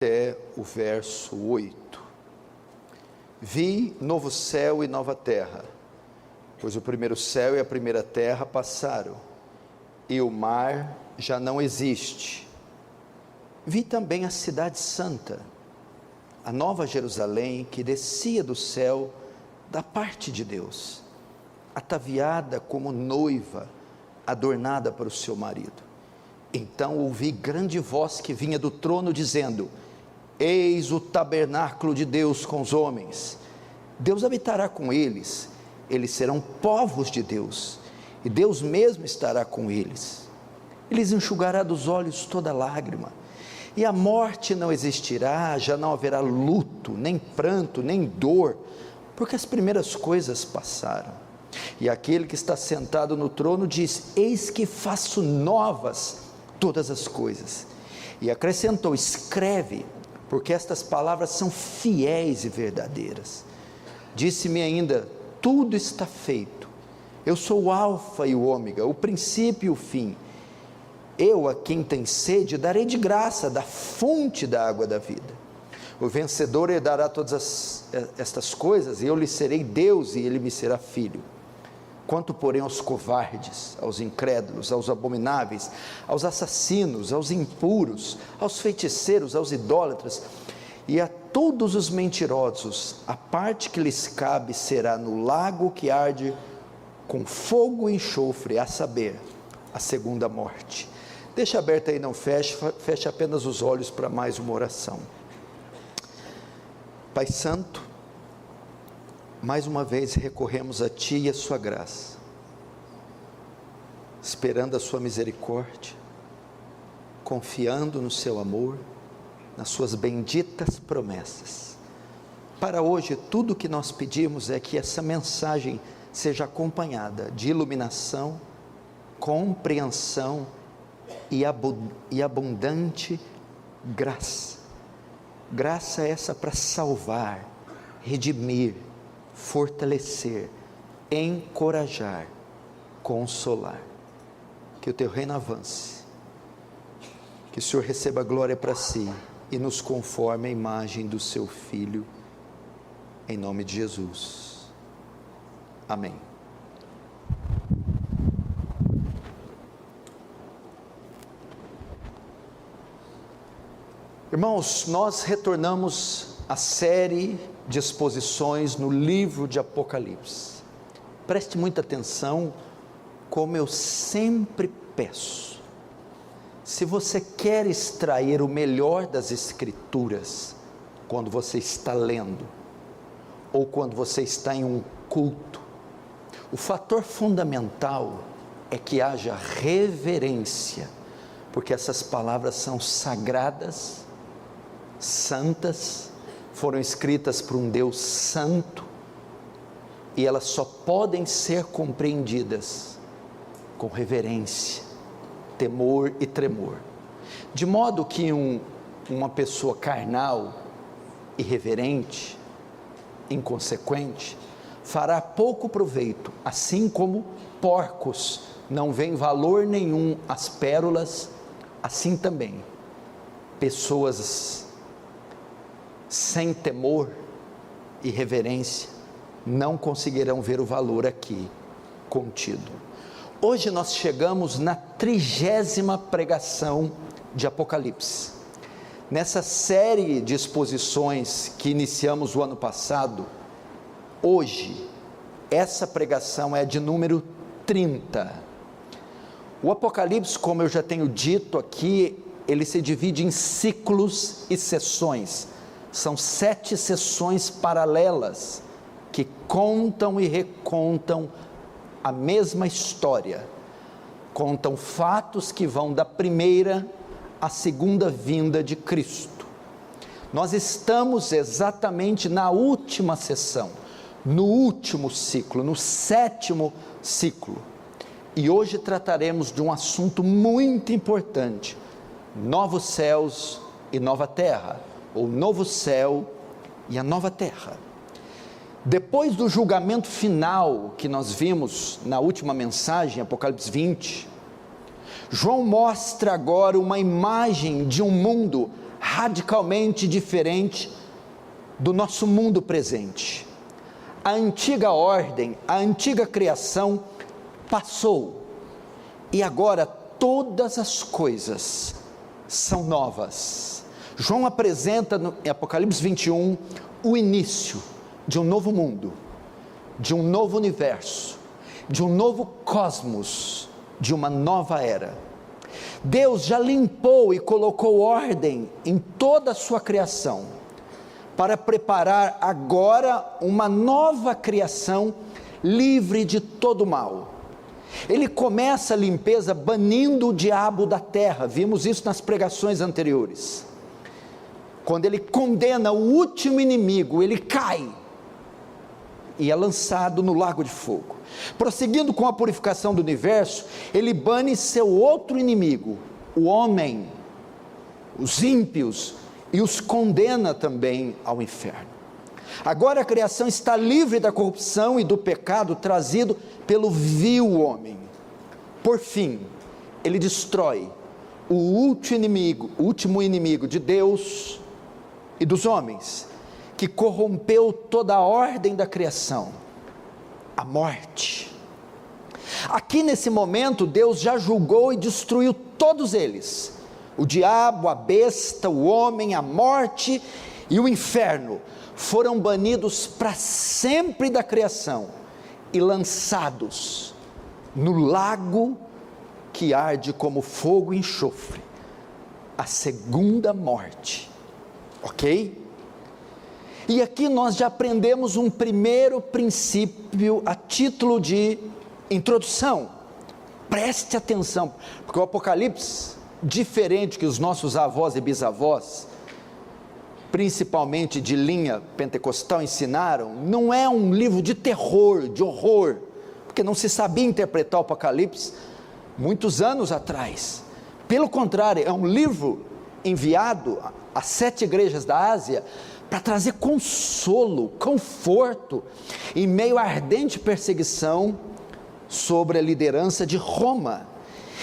até o verso 8. Vi novo céu e nova terra, pois o primeiro céu e a primeira terra passaram, e o mar já não existe. Vi também a cidade santa, a nova Jerusalém, que descia do céu da parte de Deus, ataviada como noiva, adornada para o seu marido. Então ouvi grande voz que vinha do trono dizendo: eis o tabernáculo de Deus com os homens, Deus habitará com eles, eles serão povos de Deus, e Deus mesmo estará com eles. Ele lhes enxugará dos olhos toda lágrima, e a morte não existirá, já não haverá luto, nem pranto, nem dor, porque as primeiras coisas passaram. E aquele que está sentado no trono diz: eis que faço novas todas as coisas. E acrescentou: escreve, porque estas palavras são fiéis e verdadeiras. Disse-me ainda: tudo está feito. Eu sou o alfa e o ômega, o princípio e o fim. Eu, a quem tem sede, darei de graça da fonte da água da vida. O vencedor herdará todas estas coisas, e eu lhe serei Deus, e ele me será filho. Quanto, porém, aos covardes, aos incrédulos, aos abomináveis, aos assassinos, aos impuros, aos feiticeiros, aos idólatras e a todos os mentirosos, a parte que lhes cabe será no lago que arde com fogo e enxofre, a saber, a segunda morte. Deixa aberto aí, não feche apenas os olhos para mais uma oração. Pai Santo, mais uma vez recorremos a Ti e a Sua graça, esperando a Sua misericórdia, confiando no Seu amor, nas Suas benditas promessas. Para hoje, tudo o que nós pedimos é que essa mensagem seja acompanhada de iluminação, compreensão e abundante graça. Graça essa para salvar, redimir, fortalecer, encorajar, consolar. Que o Teu reino avance, que o Senhor receba glória para Si e nos conforme a imagem do Seu Filho, em nome de Jesus, amém. Irmãos, nós retornamos à série de exposições no livro de Apocalipse. Preste muita atenção, como eu sempre peço. Se você quer extrair o melhor das Escrituras, quando você está lendo, ou quando você está em um culto, o fator fundamental é que haja reverência, porque essas palavras são sagradas, santas, foram escritas por um Deus santo, e elas só podem ser compreendidas com reverência, temor e tremor, de modo que uma pessoa carnal, irreverente, inconsequente, fará pouco proveito, assim como porcos não veem valor nenhum às pérolas, assim também pessoas sem temor e reverência não conseguirão ver o valor aqui contido. Hoje nós chegamos na 30ª pregação de Apocalipse. Nessa série de exposições que iniciamos o ano passado, hoje, essa pregação é de número 30. O Apocalipse, como eu já tenho dito aqui, ele se divide em ciclos e sessões. São 7 sessões paralelas que contam e recontam a mesma história, contam fatos que vão da primeira à segunda vinda de Cristo. Nós estamos exatamente na última sessão, no último ciclo, no 7º ciclo, e hoje trataremos de um assunto muito importante: novos céus e nova terra, ou novo céu e a nova terra. Depois do julgamento final que nós vimos na última mensagem, Apocalipse 20, João mostra agora uma imagem de um mundo radicalmente diferente do nosso mundo presente. A antiga ordem, a antiga criação passou, e agora todas as coisas são novas. João apresenta em Apocalipse 21 o início de um novo mundo, de um novo universo, de um novo cosmos, de uma nova era. Deus já limpou e colocou ordem em toda a sua criação, para preparar agora uma nova criação livre de todo mal. Ele começa a limpeza banindo o diabo da terra, vimos isso nas pregações anteriores. Quando ele condena o último inimigo, ele cai e é lançado no lago de fogo. Prosseguindo com a purificação do universo, ele bane seu outro inimigo, o homem, os ímpios, e os condena também ao inferno. Agora a criação está livre da corrupção e do pecado trazido pelo vil homem. Por fim, ele destrói o último inimigo de Deus e dos homens, que corrompeu toda a ordem da criação, a morte. Aqui nesse momento, Deus já julgou e destruiu todos eles: o diabo, a besta, o homem, a morte e o inferno. Foram banidos para sempre da criação e lançados no lago que arde como fogo e enxofre, a segunda morte. Ok? E aqui nós já aprendemos um primeiro princípio a título de introdução. Preste atenção, porque o Apocalipse, diferente que os nossos avós e bisavós, principalmente de linha pentecostal, ensinaram, não é um livro de terror, de horror, porque não se sabia interpretar o Apocalipse muitos anos atrás. Pelo contrário, é um livro enviado às 7 igrejas da Ásia para trazer consolo, conforto, em meio à ardente perseguição sobre a liderança de Roma.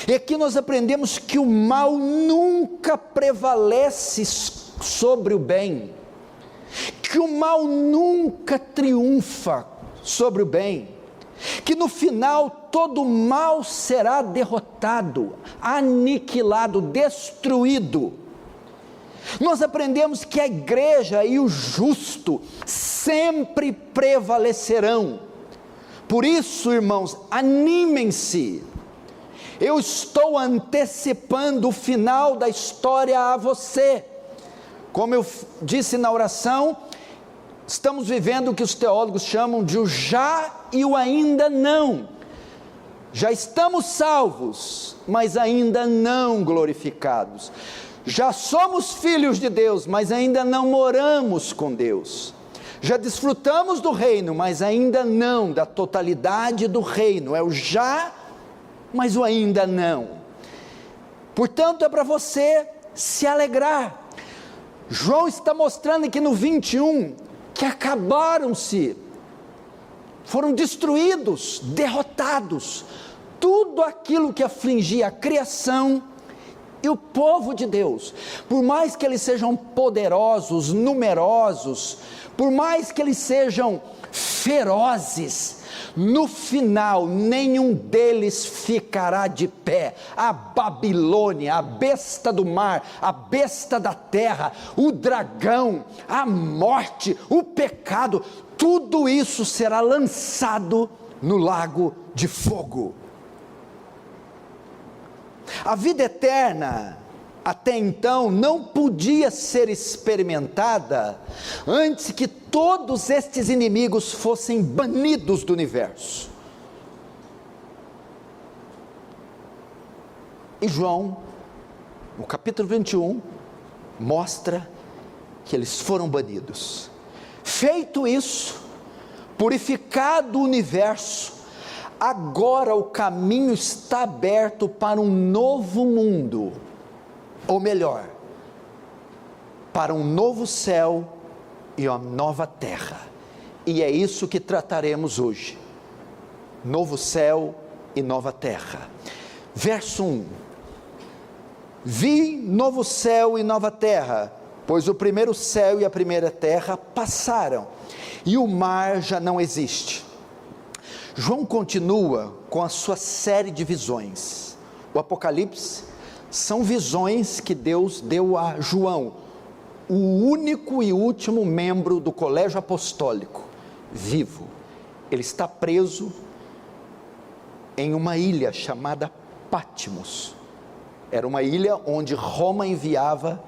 E aqui nós aprendemos que o mal nunca prevalece sobre o bem, que o mal nunca triunfa sobre o bem, que no final todo o mal será derrotado, aniquilado, destruído. Nós aprendemos que a igreja e o justo sempre prevalecerão. Por isso, irmãos, animem-se. Eu estou antecipando o final da história a você. Como eu disse na oração, estamos vivendo o que os teólogos chamam de o já e o ainda não. Já estamos salvos, mas ainda não glorificados. Já somos filhos de Deus, mas ainda não moramos com Deus. Já desfrutamos do reino, mas ainda não da totalidade do reino. É o já, mas o ainda não. Portanto, é para você se alegrar. João está mostrando aqui no 21 que acabaram-se, foram destruídos, derrotados, tudo aquilo que afligia a criação e o povo de Deus. Por mais que eles sejam poderosos, numerosos, por mais que eles sejam ferozes, no final nenhum deles ficará de pé. A Babilônia, a besta do mar, a besta da terra, o dragão, a morte, o pecado, tudo isso será lançado no lago de fogo. A vida eterna, até então, não podia ser experimentada antes que todos estes inimigos fossem banidos do universo. E João, no capítulo 21, mostra que eles foram banidos. Feito isso, purificado o universo, agora o caminho está aberto para um novo mundo, ou melhor, para um novo céu e uma nova terra. E é isso que trataremos hoje. Novo céu e nova terra. Verso 1: vi novo céu e nova terra, pois o primeiro céu e a primeira terra passaram, e o mar já não existe. João continua com a sua série de visões. O Apocalipse são visões que Deus deu a João, o único e último membro do colégio apostólico vivo. Ele está preso em uma ilha chamada Patmos. Era uma ilha onde Roma enviava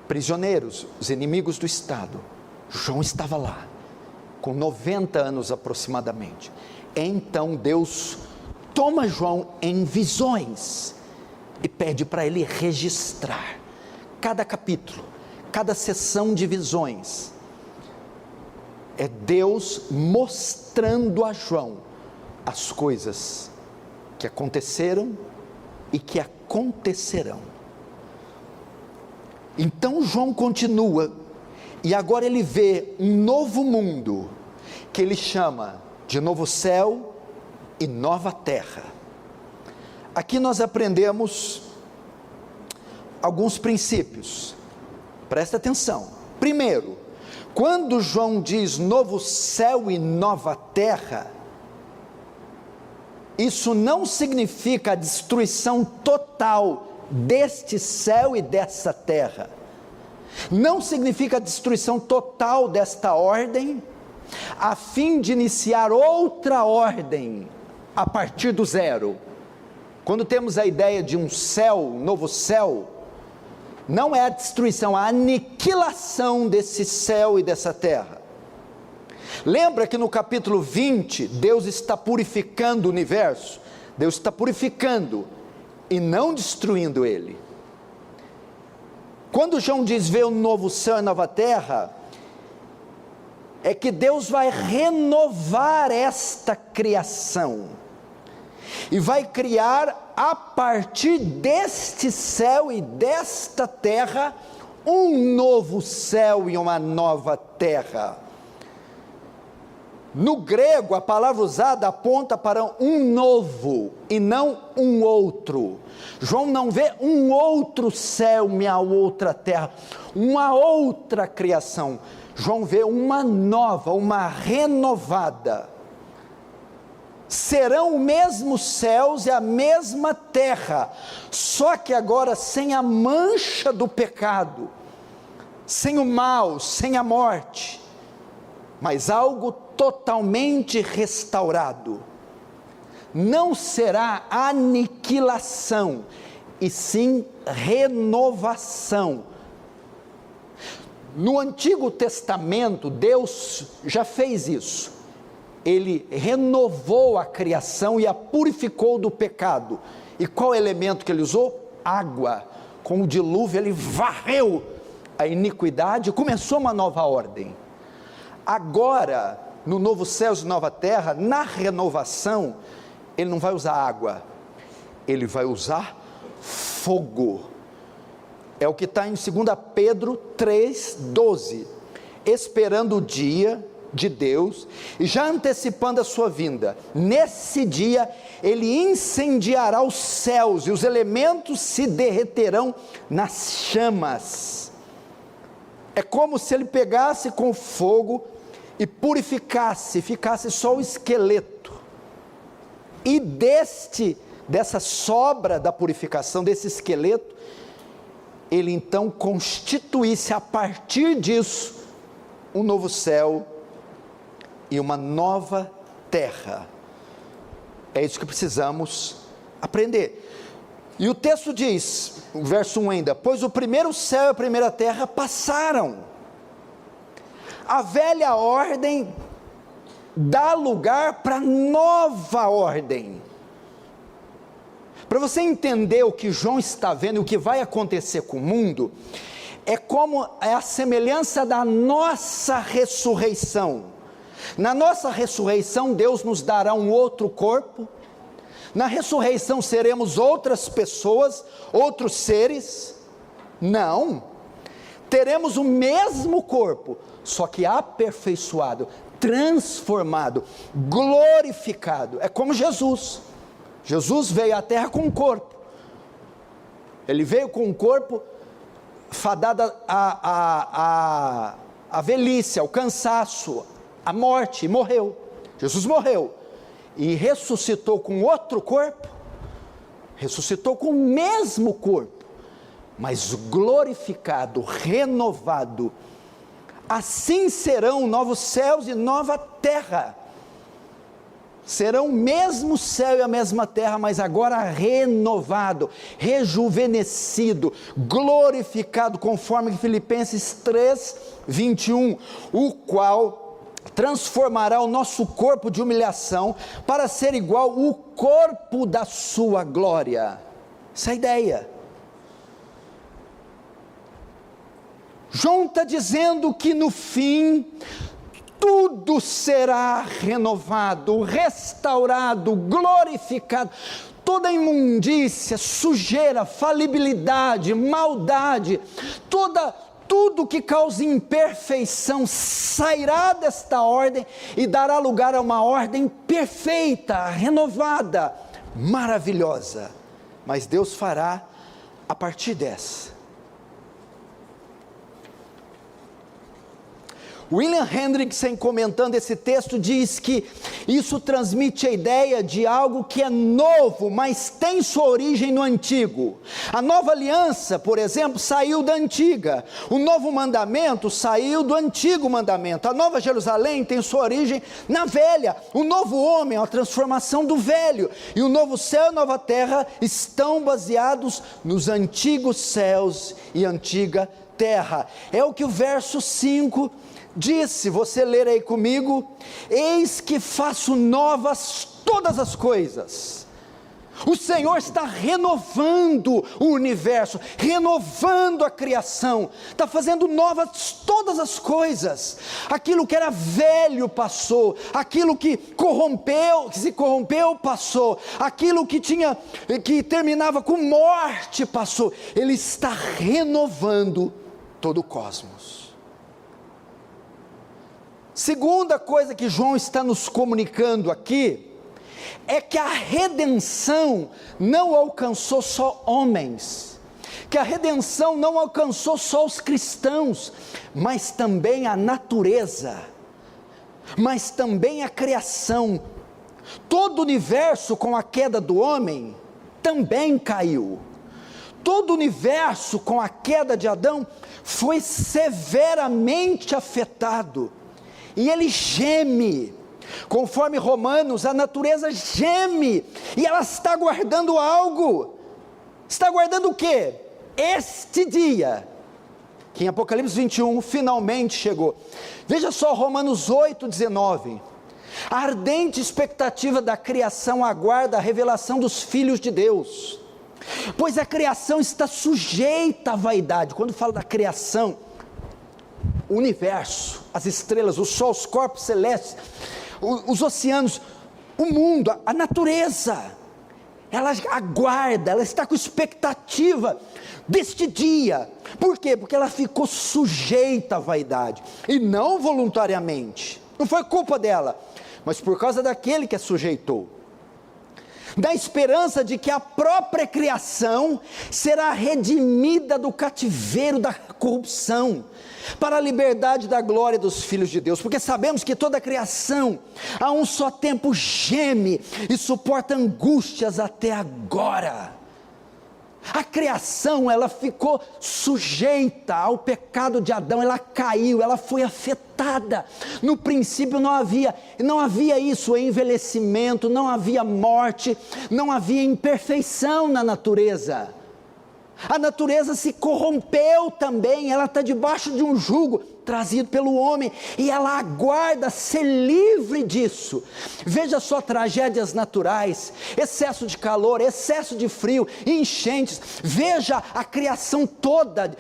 prisioneiros, os inimigos do Estado. João estava lá, com 90 anos aproximadamente. Então Deus toma João em visões e pede para ele registrar cada capítulo, cada sessão de visões. É Deus mostrando a João as coisas que aconteceram e que acontecerão. Então João continua, e agora ele vê um novo mundo, que ele chama de novo céu e nova terra. Aqui nós aprendemos alguns princípios, presta atenção. Primeiro, quando João diz novo céu e nova terra, isso não significa a destruição total deste céu e dessa terra, não significa a destruição total desta ordem, a fim de iniciar outra ordem a partir do zero. Quando temos a ideia de um céu, um novo céu, não é a destruição, a aniquilação desse céu e dessa terra. Lembra que no capítulo 20, Deus está purificando o universo? Deus está purificando e não destruindo ele. Quando João diz ver um novo céu e nova terra, é que Deus vai renovar esta criação, e vai criar a partir deste céu e desta terra, um novo céu e uma nova terra. No grego, a palavra usada aponta para um novo e não um outro. João não vê um outro céu e a outra terra, uma outra criação. João vê uma nova, uma renovada. Serão os mesmos céus e a mesma terra, só que agora sem a mancha do pecado, sem o mal, sem a morte, mas algo totalmente restaurado. Não será aniquilação, e sim renovação. No Antigo Testamento, Deus já fez isso. Ele renovou a criação e a purificou do pecado. E qual elemento que ele usou? Água. Com o dilúvio ele varreu a iniquidade e começou uma nova ordem. Agora, no novo céu e nova terra, na renovação, ele não vai usar água, ele vai usar fogo. É o que está em 2 Pedro 3,12, esperando o dia de Deus, e já antecipando a sua vinda. Nesse dia, ele incendiará os céus, e os elementos se derreterão nas chamas. É como se ele pegasse com fogo e purificasse, ficasse só o esqueleto, e dessa sobra da purificação, desse esqueleto, ele então constituísse a partir disso, um novo céu e uma nova terra. É isso que precisamos aprender. E o texto diz, o verso 1 ainda, pois o primeiro céu e a primeira terra passaram. A velha ordem dá lugar para nova ordem. Para você entender o que João está vendo e o que vai acontecer com o mundo, é a semelhança da nossa ressurreição. Na nossa ressurreição, Deus nos dará um outro corpo. Na ressurreição seremos outras pessoas, outros seres? Não, teremos o mesmo corpo, só que aperfeiçoado, transformado, glorificado. É como Jesus veio à terra com um corpo, ele veio com um corpo fadado à velhice, ao cansaço, à morte, e morreu. Jesus morreu e ressuscitou com outro corpo, ressuscitou com o mesmo corpo, mas glorificado, renovado. Assim serão novos céus e nova terra. Serão o mesmo céu e a mesma terra, mas agora renovado, rejuvenescido, glorificado, conforme Filipenses 3, 21, o qual transformará o nosso corpo de humilhação para ser igual ao corpo da sua glória. Essa é a ideia. João está dizendo que no fim, tudo será renovado, restaurado, glorificado. Toda imundícia, sujeira, falibilidade, maldade, tudo que causa imperfeição sairá desta ordem e dará lugar a uma ordem perfeita, renovada, maravilhosa. Mas Deus fará a partir dessa. William Hendrickson, comentando esse texto, diz que isso transmite a ideia de algo que é novo, mas tem sua origem no antigo. A nova aliança, por exemplo, saiu da antiga. O novo mandamento saiu do antigo mandamento. A nova Jerusalém tem sua origem na velha. O novo homem é a transformação do velho. E o novo céu e a nova terra estão baseados nos antigos céus e antiga terra. É o que o verso 5 disse, você ler aí comigo: eis que faço novas todas as coisas. O Senhor está renovando o universo, renovando a criação, está fazendo novas todas as coisas. Aquilo que era velho passou, aquilo que se corrompeu passou, aquilo que terminava com morte passou. Ele está renovando todo o cosmos. Segunda coisa que João está nos comunicando aqui, é que a redenção não alcançou só homens, que a redenção não alcançou só os cristãos, mas também a natureza, mas também a criação. Todo o universo, com a queda do homem, também caiu. Todo o universo, com a queda de Adão, foi severamente afetado. E ele geme, conforme Romanos, a natureza geme, e ela está aguardando algo. Está aguardando o quê? Este dia, que em Apocalipse 21 finalmente chegou. Veja só Romanos 8, 19, a ardente expectativa da criação aguarda a revelação dos filhos de Deus, pois a criação está sujeita à vaidade. Quando fala da criação, o universo, as estrelas, o sol, os corpos celestes, os oceanos, o mundo, a natureza, ela aguarda, ela está com expectativa deste dia. Por quê? Porque ela ficou sujeita à vaidade, e não voluntariamente, não foi culpa dela, mas por causa daquele que a sujeitou. Da esperança de que a própria criação será redimida do cativeiro da corrupção, para a liberdade da glória dos filhos de Deus, porque sabemos que toda a criação, a um só tempo geme e suporta angústias até agora. A criação, ela ficou sujeita ao pecado de Adão, ela caiu, ela foi afetada. No princípio não havia isso, envelhecimento, não havia morte, não havia imperfeição na natureza. A natureza se corrompeu também, ela está debaixo de um jugo trazido pelo homem, e ela aguarda ser livre disso. Veja só, tragédias naturais, excesso de calor, excesso de frio, enchentes. Veja a criação toda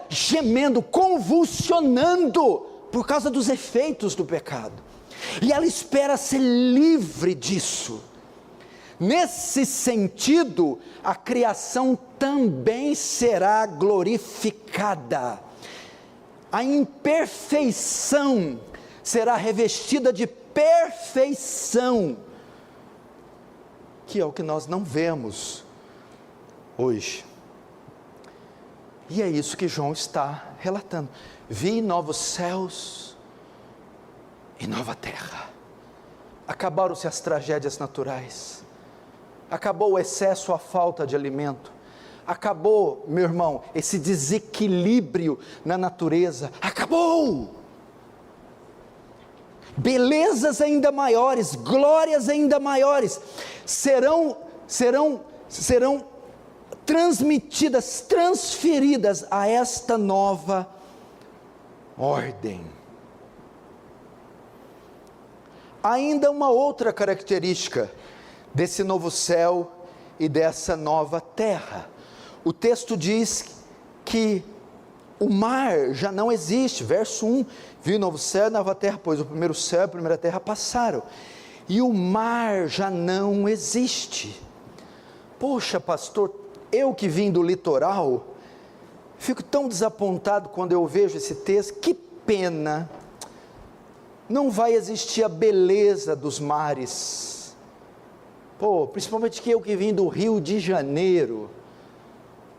gemendo, convulsionando, por causa dos efeitos do pecado, e ela espera ser livre disso. Nesse sentido, a criação também será glorificada. A imperfeição será revestida de perfeição, que é o que nós não vemos hoje. E é isso que João está relatando. Vi novos céus e nova terra. Acabaram-se as tragédias naturais. Acabou o excesso, a falta de alimento. Acabou, meu irmão, esse desequilíbrio na natureza. Acabou! Belezas ainda maiores, glórias ainda maiores, serão transmitidas, transferidas a esta nova ordem. Ainda uma outra característica desse novo céu e dessa nova terra. O texto diz que o mar já não existe. Verso 1, vi o novo céu e nova terra, pois o primeiro céu e a primeira terra passaram, e o mar já não existe. Poxa, pastor, eu que vim do litoral, fico tão desapontado quando eu vejo esse texto. Que pena, não vai existir a beleza dos mares. Principalmente que eu que vim do Rio de Janeiro,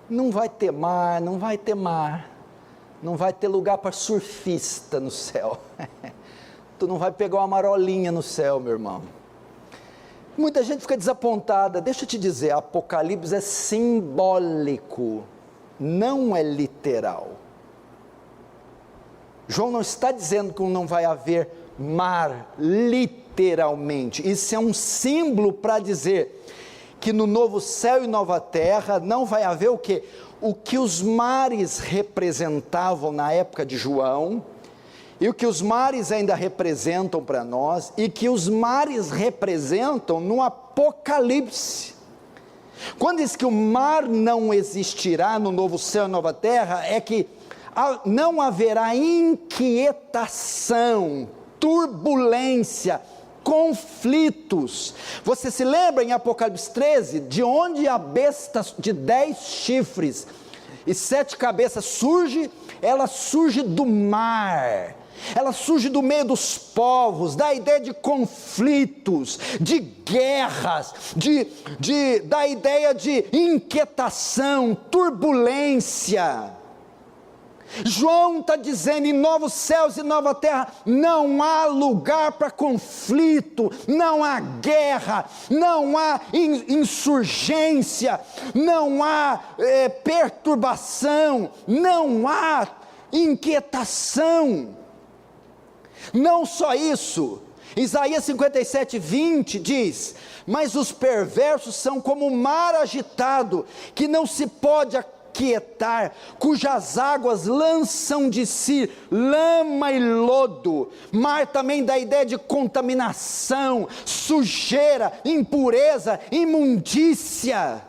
não vai ter mar, não vai ter mar, não vai ter lugar para surfista no céu. Tu não vai pegar uma marolinha no céu, meu irmão. Muita gente fica desapontada. Deixa eu te dizer, Apocalipse é simbólico, não é literal. João não está dizendo que não vai haver mar, literalmente. Isso é um símbolo para dizer que no novo céu e nova terra não vai haver o quê? O que os mares representavam na época de João, e o que os mares ainda representam para nós, e que os mares representam no Apocalipse. Quando diz que o mar não existirá no novo céu e nova terra, é que não haverá inquietação, turbulência, conflitos. Você se lembra em Apocalipse 13, de onde a besta de 10 chifres e 7 cabeças surge? Ela surge do mar, ela surge do meio dos povos, da ideia de conflitos, de guerras, da ideia de inquietação, turbulência. João está dizendo, em novos céus e nova terra, não há lugar para conflito, não há guerra, não há insurgência, não há perturbação, não há inquietação. Não só isso, Isaías 57:20 diz, mas os perversos são como o mar agitado, que não se pode aquietar, cujas águas lançam de si lama e lodo. Mar também dá a ideia de contaminação, sujeira, impureza, imundícia.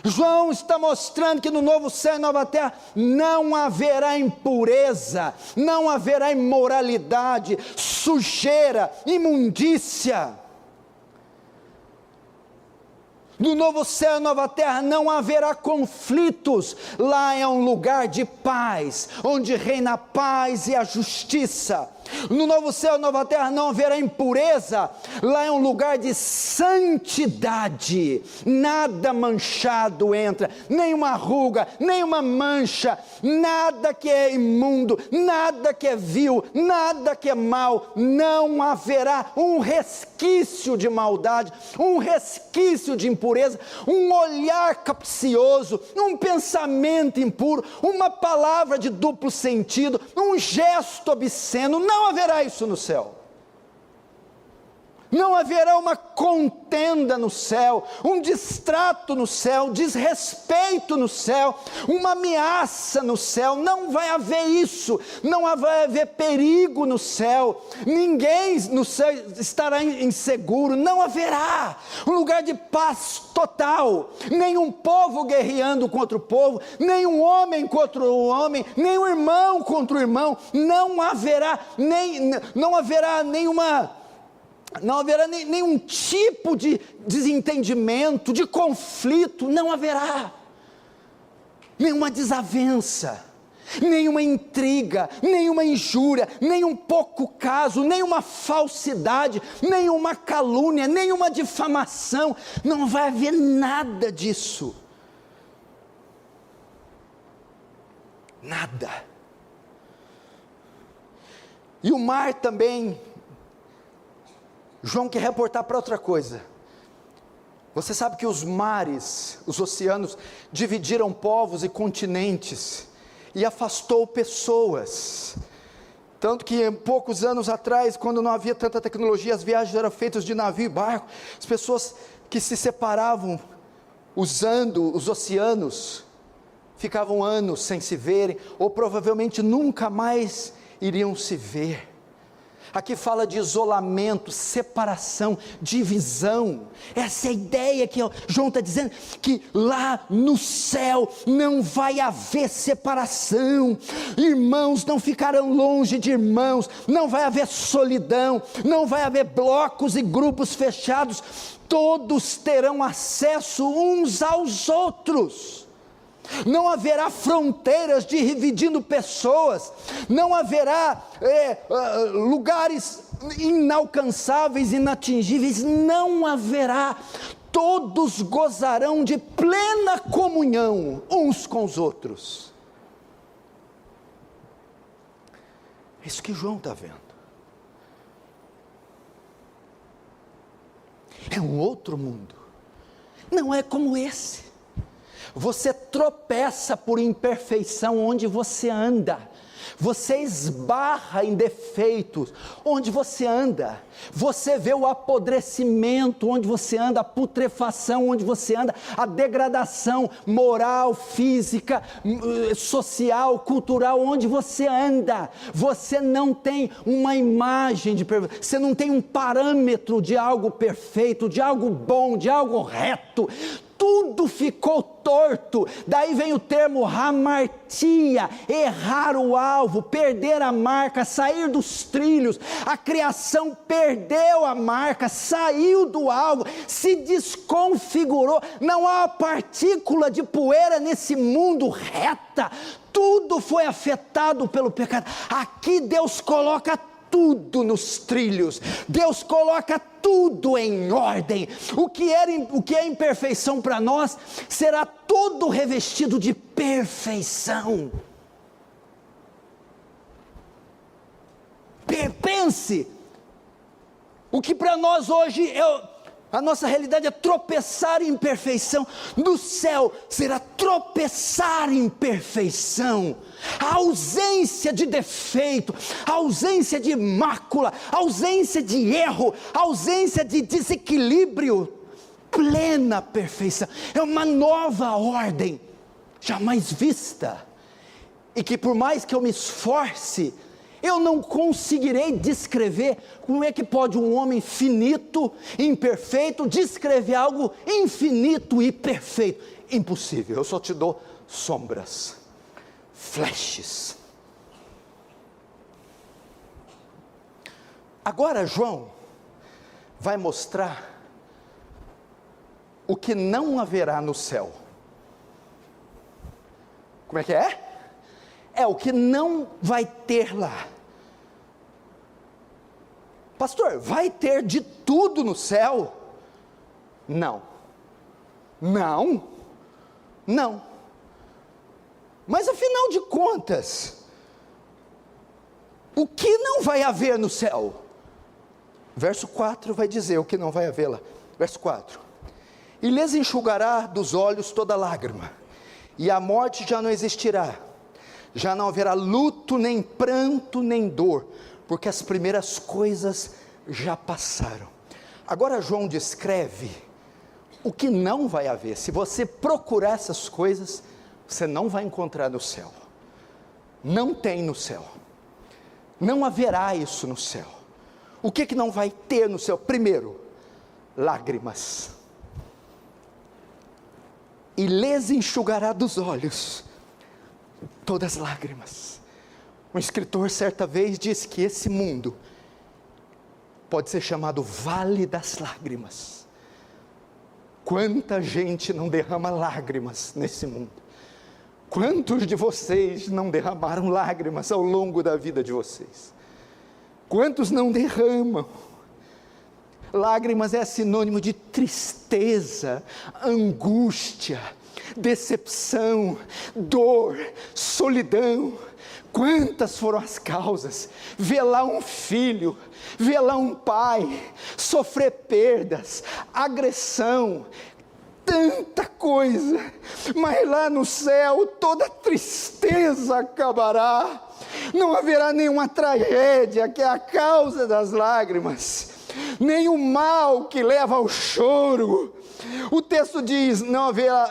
João está mostrando que no novo céu e nova terra não haverá impureza, não haverá imoralidade, sujeira, imundícia. No novo céu e nova terra não haverá conflitos, lá é um lugar de paz, onde reina a paz e a justiça. No novo céu e nova terra não haverá impureza, lá é um lugar de santidade, nada manchado entra, nenhuma ruga, nenhuma mancha, nada que é imundo, nada que é vil, nada que é mal, não haverá um resquício de maldade, um resquício de impureza, um olhar capcioso, um pensamento impuro, uma palavra de duplo sentido, um gesto obsceno. Não haverá isso no céu. Não haverá uma contenda no céu, um distrato no céu, desrespeito no céu, uma ameaça no céu. Não vai haver isso, não vai haver perigo no céu, ninguém no céu estará inseguro, não haverá um lugar de paz total, nenhum povo guerreando contra o povo, nenhum homem contra o homem, nenhum irmão contra o irmão. Não haverá nenhum tipo de desentendimento, de conflito, não haverá nenhuma desavença, nenhuma intriga, nenhuma injúria, nenhum pouco caso, nenhuma falsidade, nenhuma calúnia, nenhuma difamação. Não vai haver nada disso. nada. E o mar também, João quer reportar para outra coisa. Você sabe que os mares, os oceanos, dividiram povos e continentes, e afastou pessoas, tanto que poucos anos atrás, quando não havia tanta tecnologia, as viagens eram feitas de navio e barco, as pessoas que se separavam, usando os oceanos, ficavam anos sem se verem, ou provavelmente nunca mais iriam se ver. Aqui fala de isolamento, separação, divisão. Essa é a ideia que João está dizendo, que lá no céu não vai haver separação, irmãos não ficarão longe de irmãos, não vai haver solidão, não vai haver blocos e grupos fechados, todos terão acesso uns aos outros. Não haverá fronteiras dividindo pessoas, não haverá lugares inalcançáveis, inatingíveis, não haverá, todos gozarão de plena comunhão uns com os outros. É isso que João está vendo. É um outro mundo, não é como esse. Você tropeça por imperfeição onde você anda, você esbarra em defeitos onde você anda, você vê o apodrecimento onde você anda, a putrefação onde você anda, a degradação moral, física, social, cultural onde você anda. Você não tem uma imagem de perfeição, você não tem um parâmetro de algo perfeito, de algo bom, de algo reto. Tudo ficou torto, daí vem o termo hamartia, errar o alvo, perder a marca, sair dos trilhos. A criação perdeu a marca, saiu do alvo, se desconfigurou, não há uma partícula de poeira nesse mundo reta, tudo foi afetado pelo pecado. Aqui Deus coloca tudo nos trilhos, Deus coloca tudo em ordem. O que é imperfeição para nós, será todo revestido de perfeição. Pense, o que para nós hoje a nossa realidade é tropeçar em perfeição, no céu será tropeçar em perfeição, a ausência de defeito, a ausência de mácula, a ausência de erro, a ausência de desequilíbrio, plena perfeição. É uma nova ordem, jamais vista, e que por mais que eu me esforce, eu não conseguirei descrever. Como é que pode um homem finito, imperfeito, descrever algo infinito e perfeito? Impossível. Eu só te dou sombras, flashes. Agora João vai mostrar o que não haverá no céu. Como é que é? É o que não vai ter lá. Pastor, vai ter de tudo no céu? Não. Não. Não. Mas afinal de contas, o que não vai haver no céu? Verso 4 vai dizer o que não vai haver lá. Verso 4. E lhes enxugará dos olhos toda lágrima, e a morte já não existirá. Já não haverá luto, nem pranto, nem dor, porque as primeiras coisas já passaram. Agora João descreve o que não vai haver. Se você procurar essas coisas, você não vai encontrar no céu. Não tem no céu. Não haverá isso no céu. O que não vai ter no céu? Primeiro, lágrimas. E lhes enxugará dos olhos todas as lágrimas. Um escritor certa vez disse que esse mundo pode ser chamado Vale das Lágrimas. Quanta gente não derrama lágrimas nesse mundo? Quantos de vocês não derramaram lágrimas ao longo da vida de vocês? Quantos não derramam? Lágrimas é sinônimo de tristeza, angústia, decepção, dor, solidão. Quantas foram as causas? Ver lá um filho, ver lá um pai, sofrer perdas, agressão, tanta coisa, mas lá no céu toda tristeza acabará, não haverá nenhuma tragédia que é a causa das lágrimas, nem o mal que leva ao choro. O texto diz, não haverá,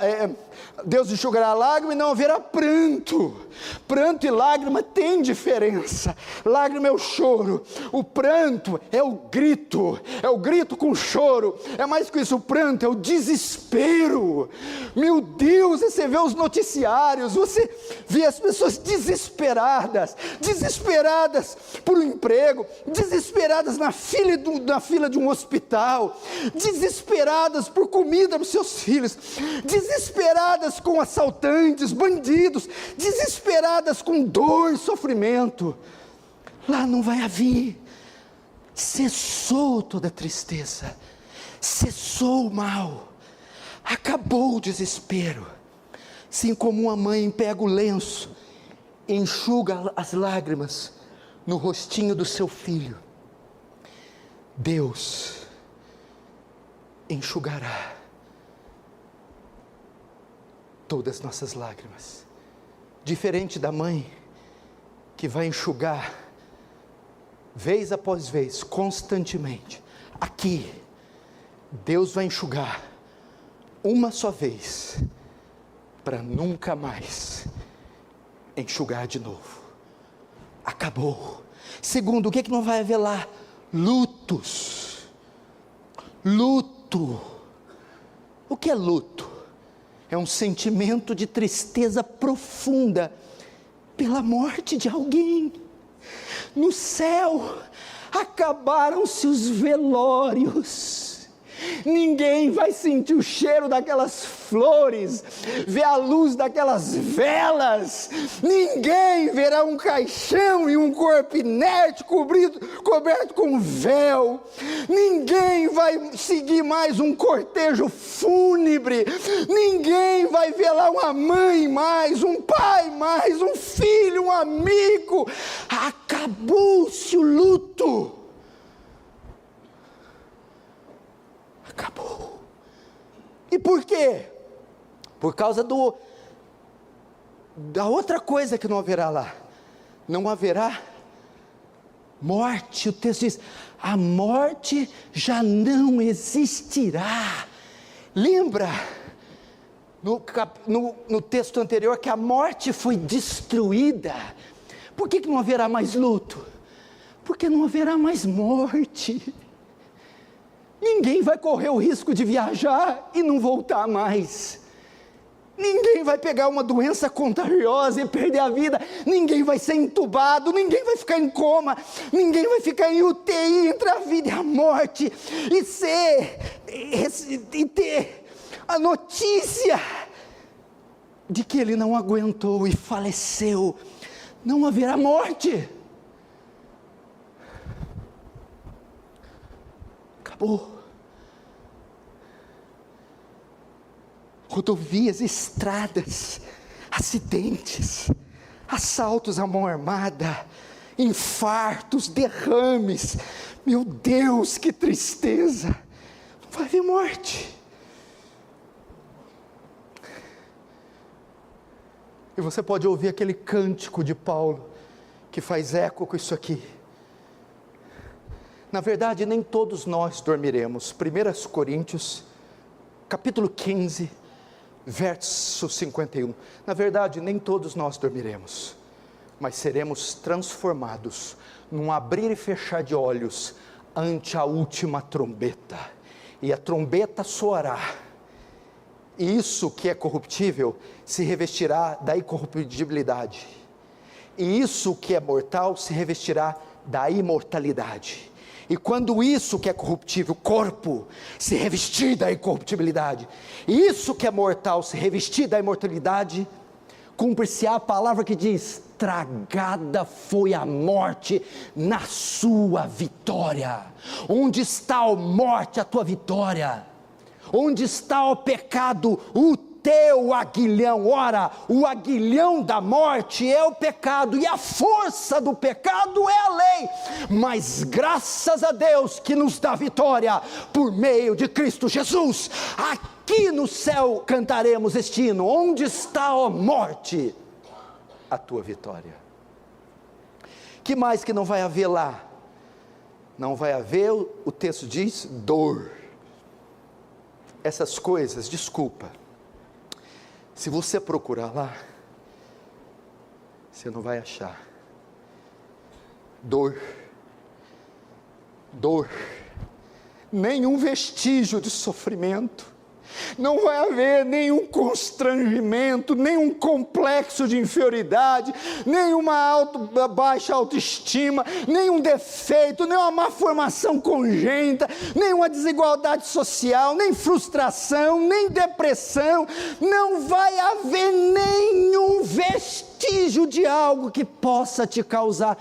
Deus enxugará a lágrima e não haverá pranto. Pranto e lágrima tem diferença. Lágrima é o choro, o pranto é o grito com choro. É mais que isso, o pranto é o desespero. Meu Deus, você vê os noticiários, você vê as pessoas desesperadas por um emprego, desesperadas na fila de um hospital, desesperadas por comida para os seus filhos, desesperadas com assaltantes, bandidos, desesperadas com dor e sofrimento. Lá não vai haver. Cessou toda tristeza, cessou o mal, acabou o desespero. Assim como uma mãe pega o lenço, enxuga as lágrimas no rostinho do seu filho, Deus enxugará todas as nossas lágrimas. Diferente da mãe, que vai enxugar, vez após vez, constantemente. Aqui, Deus vai enxugar, uma só vez, para nunca mais enxugar de novo. Acabou. Segundo, o que não vai haver lá? Lutos. Luto. O que é luto? É um sentimento de tristeza profunda pela morte de alguém. No céu, acabaram-se os velórios. Ninguém vai sentir o cheiro daquelas flores, ver a luz daquelas velas. Ninguém verá um caixão e um corpo inerte coberto com véu. Ninguém vai seguir mais um cortejo fúnebre. Ninguém vai ver lá uma mãe mais, um pai mais, um filho, um amigo. Acabou-se o luto. Acabou. E por quê? Por causa da outra coisa que não haverá lá. Não haverá morte. O texto diz, a morte já não existirá. Lembra no texto anterior que a morte foi destruída. Por que não haverá mais luto? Porque não haverá mais morte. Ninguém vai correr o risco de viajar e não voltar mais. Ninguém vai pegar uma doença contagiosa e perder a vida. Ninguém vai ser entubado, ninguém vai ficar em coma, ninguém vai ficar em UTI entre a vida e a morte e ter a notícia de que ele não aguentou e faleceu. Não haverá morte. Acabou. Rodovias, estradas, acidentes, assaltos à mão armada, infartos, derrames. Meu Deus, que tristeza! Não vai haver morte. E você pode ouvir aquele cântico de Paulo, que faz eco com isso aqui. Na verdade, nem todos nós dormiremos. 1 Coríntios, capítulo 15, verso 51. Na verdade, nem todos nós dormiremos, mas seremos transformados num abrir e fechar de olhos ante a última trombeta. E a trombeta soará. E isso que é corruptível se revestirá da incorruptibilidade. E isso que é mortal se revestirá da imortalidade. E quando isso que é corruptível, corpo, se revestir da incorruptibilidade, e isso que é mortal se revestir da imortalidade, cumprir-se-á a palavra que diz, tragada foi a morte na sua vitória. Onde está, ó morte, a tua vitória? Onde está, ó pecado, o teu aguilhão. Ora, o aguilhão da morte é o pecado, e a força do pecado é a lei, mas graças a Deus que nos dá vitória por meio de Cristo Jesus. Aqui no céu cantaremos este hino: onde está, ó morte, a tua vitória? Que mais que não vai haver lá? Não vai haver, o texto diz, dor. Essas coisas, desculpa, se você procurar lá, você não vai achar. Dor, nenhum vestígio de sofrimento, não vai haver nenhum constrangimento, nenhum complexo de inferioridade, nenhuma baixa autoestima, nenhum defeito, nenhuma má formação congênita, nenhuma desigualdade social, nem frustração, nem depressão. Não vai haver nenhum vestígio de algo que possa te causar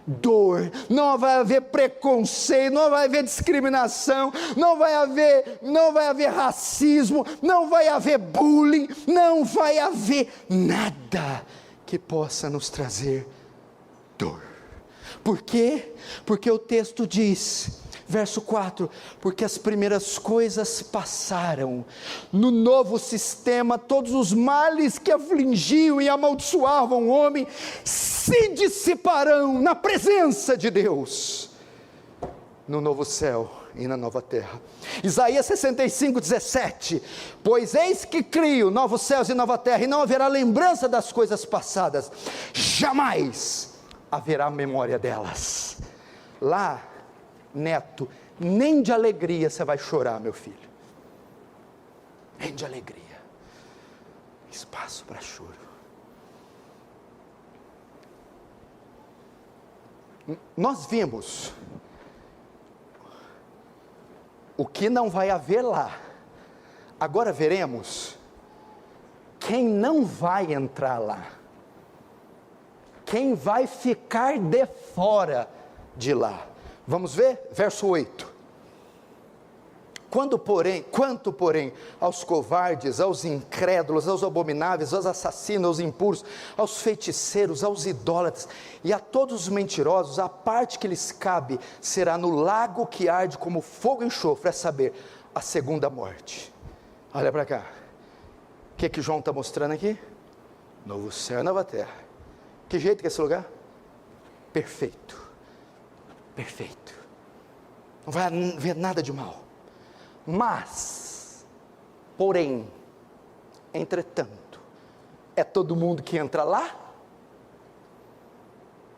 dor. Não vai haver preconceito, não vai haver discriminação, não vai haver racismo, não vai haver bullying, não vai haver nada que possa nos trazer dor. Por quê? Porque o texto diz, verso 4, porque as primeiras coisas passaram. No novo sistema, todos os males que afligiam e amaldiçoavam o homem se dissiparão na presença de Deus, no novo céu e na nova terra. Isaías 65, 17, pois eis que crio novos céus e nova terra, e não haverá lembrança das coisas passadas, jamais haverá memória delas. Lá, neto, nem de alegria você vai chorar, meu filho, nem de alegria, espaço para choro. Nós vimos o que não vai haver lá, agora veremos quem não vai entrar lá, quem vai ficar de fora de lá. Vamos ver? Verso 8. Quanto porém aos covardes, aos incrédulos, aos abomináveis, aos assassinos, aos impuros, aos feiticeiros, aos idólatras e a todos os mentirosos, a parte que lhes cabe será no lago que arde como fogo e enxofre, a saber, a segunda morte. Olha para cá, o que João está mostrando aqui? Novo céu e nova terra. Que jeito que é esse lugar? Perfeito, perfeito, não vai haver nada de mal. Mas, porém, entretanto, é todo mundo que entra lá?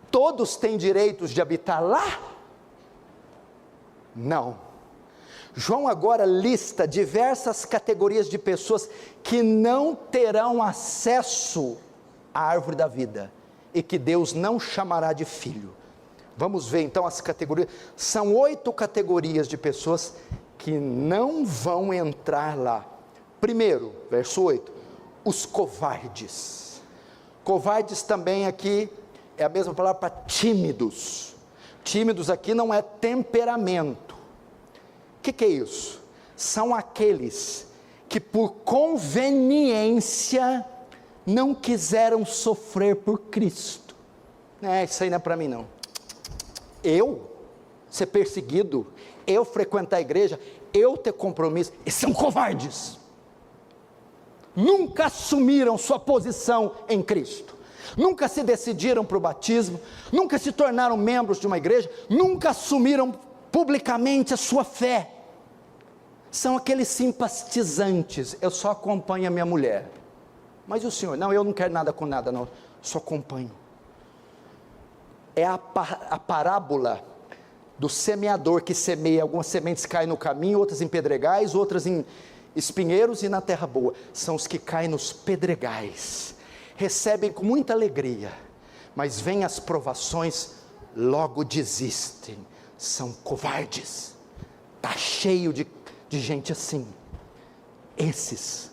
Todos têm direitos de habitar lá? Não. João agora lista diversas categorias de pessoas que não terão acesso à árvore da vida e que Deus não chamará de filho. Vamos ver então as categorias. São 8 categorias de pessoas que não vão entrar lá. Primeiro, verso 8, os covardes. Covardes também aqui é a mesma palavra para tímidos. Tímidos aqui não é temperamento. O que é isso? São aqueles que por conveniência não quiseram sofrer por Cristo. Isso aí não é para mim não. Eu ser perseguido, eu frequentar a igreja, eu ter compromisso, eles são covardes, nunca assumiram sua posição em Cristo, nunca se decidiram para o batismo, nunca se tornaram membros de uma igreja, nunca assumiram publicamente a sua fé, são aqueles simpatizantes. Eu só acompanho a minha mulher, mas o senhor? Não, eu não quero nada com nada não, só acompanho. É a parábola do semeador que semeia, algumas sementes caem no caminho, outras em pedregais, outras em espinheiros e na terra boa. São os que caem nos pedregais, recebem com muita alegria, mas vêm as provações, logo desistem, são covardes. Está cheio de gente assim. Esses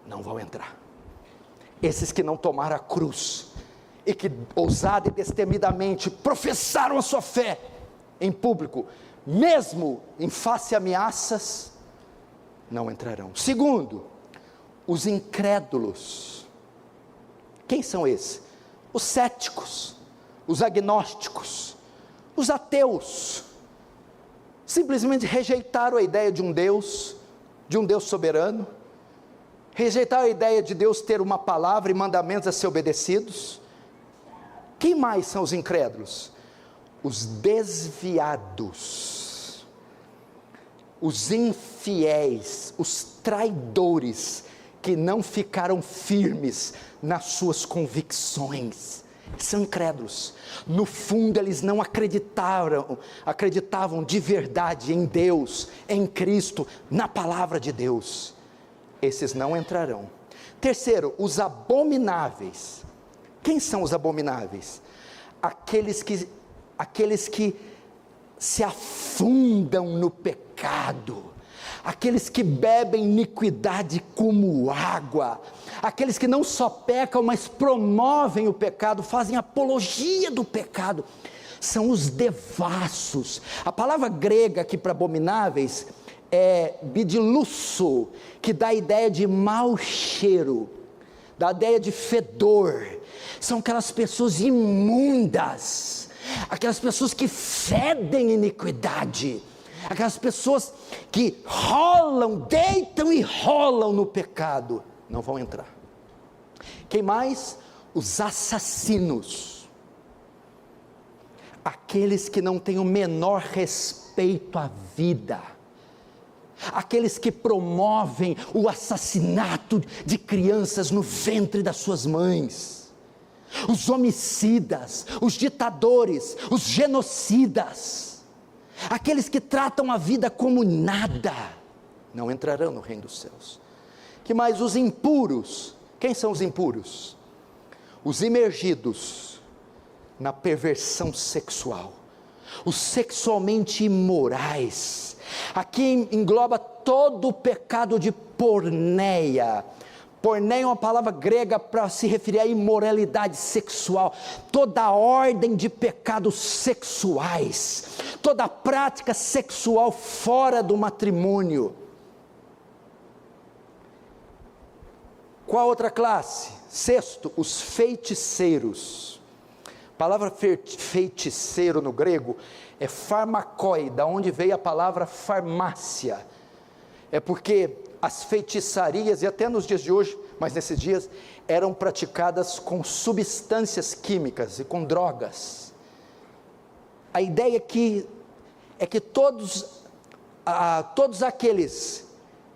não vão entrar, esses que não tomaram a cruz, e que ousada e destemidamente professaram a sua fé em público, mesmo em face a ameaças, não entrarão. Segundo, os incrédulos. Quem são esses? Os céticos, os agnósticos, os ateus. Simplesmente rejeitaram a ideia de um Deus soberano, rejeitaram a ideia de Deus ter uma palavra e mandamentos a ser obedecidos. Quem mais são os incrédulos? Os desviados, os infiéis, os traidores, que não ficaram firmes nas suas convicções. São incrédulos. No fundo eles não acreditavam de verdade em Deus, em Cristo, na palavra de Deus. Esses não entrarão. Terceiro, os abomináveis. Quem são os abomináveis? Aqueles que se afundam no pecado, aqueles que bebem iniquidade como água, aqueles que não só pecam, mas promovem o pecado, fazem apologia do pecado, são os devassos. A palavra grega aqui para abomináveis é bidilusso, que dá a ideia de mau cheiro, dá a ideia de fedor. São aquelas pessoas imundas, aquelas pessoas que fedem iniquidade, aquelas pessoas que deitam e rolam no pecado, não vão entrar. Quem mais? Os assassinos, aqueles que não têm o menor respeito à vida, aqueles que promovem o assassinato de crianças no ventre das suas mães, os homicidas, os ditadores, os genocidas, aqueles que tratam a vida como nada, não entrarão no reino dos céus. Que mais? Os impuros. Quem são os impuros? Os imergidos na perversão sexual, os sexualmente imorais. Aqui engloba todo o pecado de porneia. Porneia é uma palavra grega para se referir à imoralidade sexual, toda a ordem de pecados sexuais, toda a prática sexual fora do matrimônio. Qual outra classe? Sexto, os feiticeiros. A palavra feiticeiro no grego é pharmakoi, da onde veio a palavra farmácia. É porque as feitiçarias, e até nos dias de hoje, mas nesses dias, eram praticadas com substâncias químicas e com drogas. A ideia aqui é que todos aqueles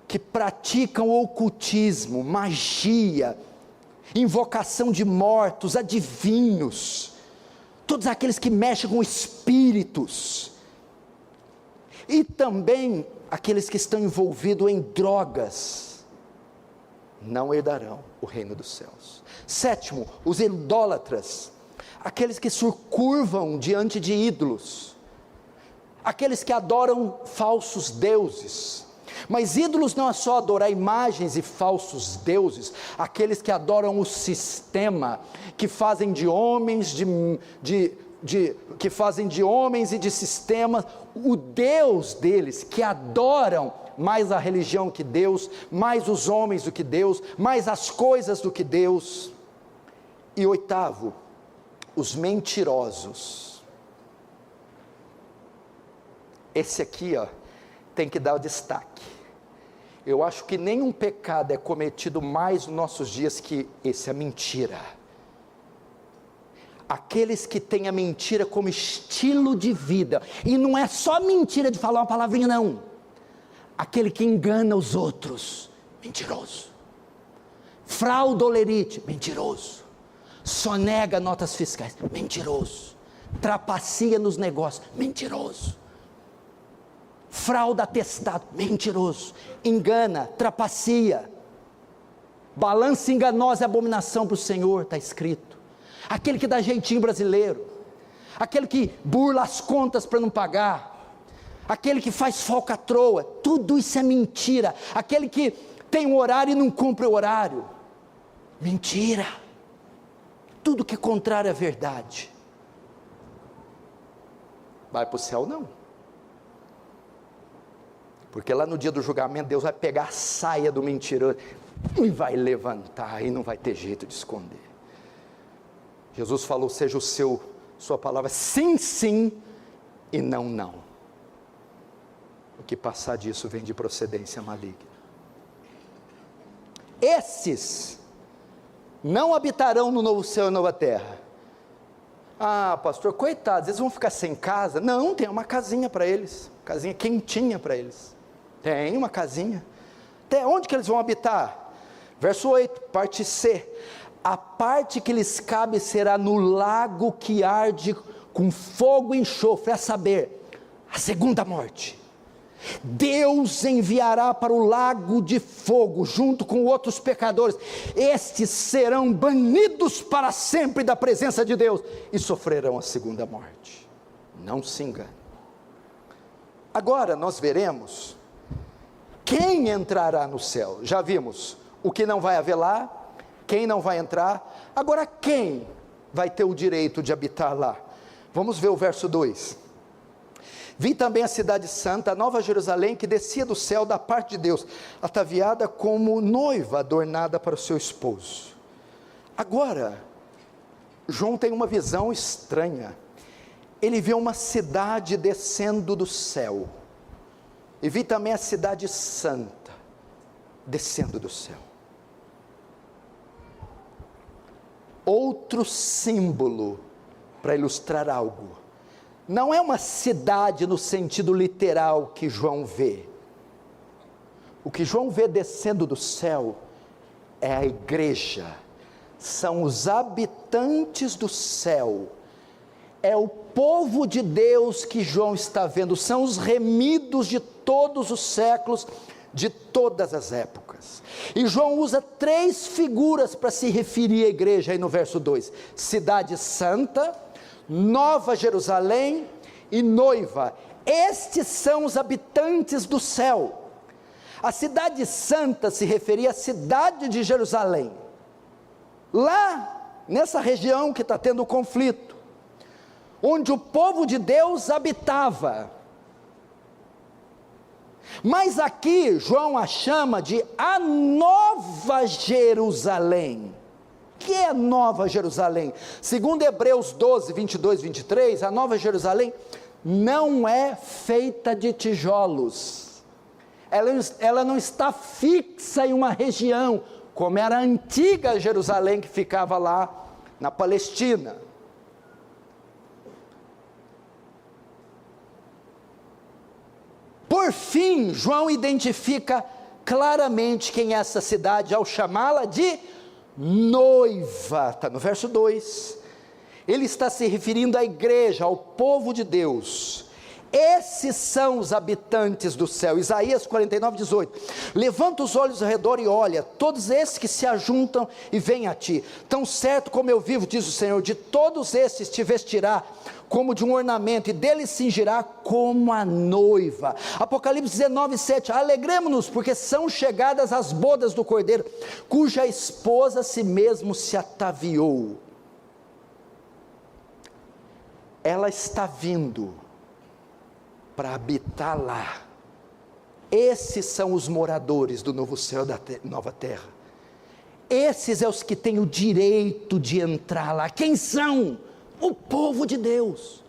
que praticam ocultismo, magia, invocação de mortos, adivinhos, todos aqueles que mexem com espíritos, e também aqueles que estão envolvidos em drogas, não herdarão o reino dos céus. Sétimo, os idólatras, aqueles que se curvam diante de ídolos, aqueles que adoram falsos deuses. Mas ídolos não é só adorar imagens e falsos deuses, aqueles que adoram o sistema, que fazem de homens, que fazem de homens e de sistemas o Deus deles, que adoram mais a religião que Deus, mais os homens do que Deus, mais as coisas do que Deus. E oitavo, os mentirosos. Esse aqui, tem que dar o destaque. Eu acho que nenhum pecado é cometido mais nos nossos dias que esse, a mentira. Aqueles que têm a mentira como estilo de vida, e não é só mentira de falar uma palavrinha, não. Aquele que engana os outros, mentiroso. Fraudolerite, mentiroso. Sonega notas fiscais, mentiroso. Trapacia nos negócios, mentiroso. Frauda atestado, mentiroso. Engana, trapacia. Balança enganosa é abominação para o Senhor, está escrito. Aquele que dá jeitinho brasileiro, aquele que burla as contas para não pagar, aquele que faz falcatrua, tudo isso é mentira. Aquele que tem um horário e não cumpre o horário, mentira. Tudo que é contrário à verdade, vai para o céu não. Porque lá no dia do julgamento, Deus vai pegar a saia do mentiroso, e vai levantar e não vai ter jeito de esconder. Jesus falou: seja sua palavra sim, sim e não, não. O que passar disso vem de procedência maligna. Esses não habitarão no novo céu e nova terra. Ah, pastor, coitados, eles vão ficar sem casa? Não, tem uma casinha para eles, casinha quentinha para eles. Tem uma casinha. Até onde que eles vão habitar? Verso 8, parte C. A parte que lhes cabe será no lago que arde com fogo e enxofre, a saber, a segunda morte. Deus enviará para o lago de fogo, junto com outros pecadores. Estes serão banidos para sempre da presença de Deus, e sofrerão a segunda morte. Não se engane. Agora nós veremos quem entrará no céu. Já vimos o que não vai haver lá, quem não vai entrar. Agora quem vai ter o direito de habitar lá? Vamos ver o verso 2. Vi também a cidade santa, a nova Jerusalém, que descia do céu da parte de Deus, ataviada como noiva adornada para o seu esposo. Agora, João tem uma visão estranha. Ele vê uma cidade descendo do céu. E vi também a cidade santa, descendo do céu. Outro símbolo para ilustrar algo. Não é uma cidade no sentido literal que João vê. O que João vê descendo do céu é a igreja, são os habitantes do céu, é o povo de Deus que João está vendo, são os remidos de todos os séculos, de todas as épocas. E João usa 3 figuras para se referir à igreja, aí no verso 2, cidade santa, Nova Jerusalém e noiva. Estes são os habitantes do céu. A cidade santa se referia à cidade de Jerusalém, lá nessa região que está tendo conflito, onde o povo de Deus habitava. Mas aqui João a chama de a Nova Jerusalém. O que é Nova Jerusalém? Segundo Hebreus 12, 22, 23, a Nova Jerusalém não é feita de tijolos, ela não está fixa em uma região, como era a antiga Jerusalém que ficava lá na Palestina. Por fim, João identifica claramente quem é essa cidade ao chamá-la de noiva, está no verso 2, ele está se referindo à igreja, ao povo de Deus. Esses são os habitantes do céu. Isaías 49, 18, levanta os olhos ao redor e olha, todos esses que se ajuntam e vêm a ti, tão certo como eu vivo, diz o Senhor, de todos esses te vestirá como de um ornamento, e deles cingirá como a noiva. Apocalipse 19, 7, alegremo-nos, porque são chegadas as bodas do Cordeiro, cuja esposa a si mesmo se ataviou. Ela está vindo para habitar lá. Esses são os moradores do novo céu e da nova terra. Esses são os que têm o direito de entrar lá. Quem são? O povo de Deus.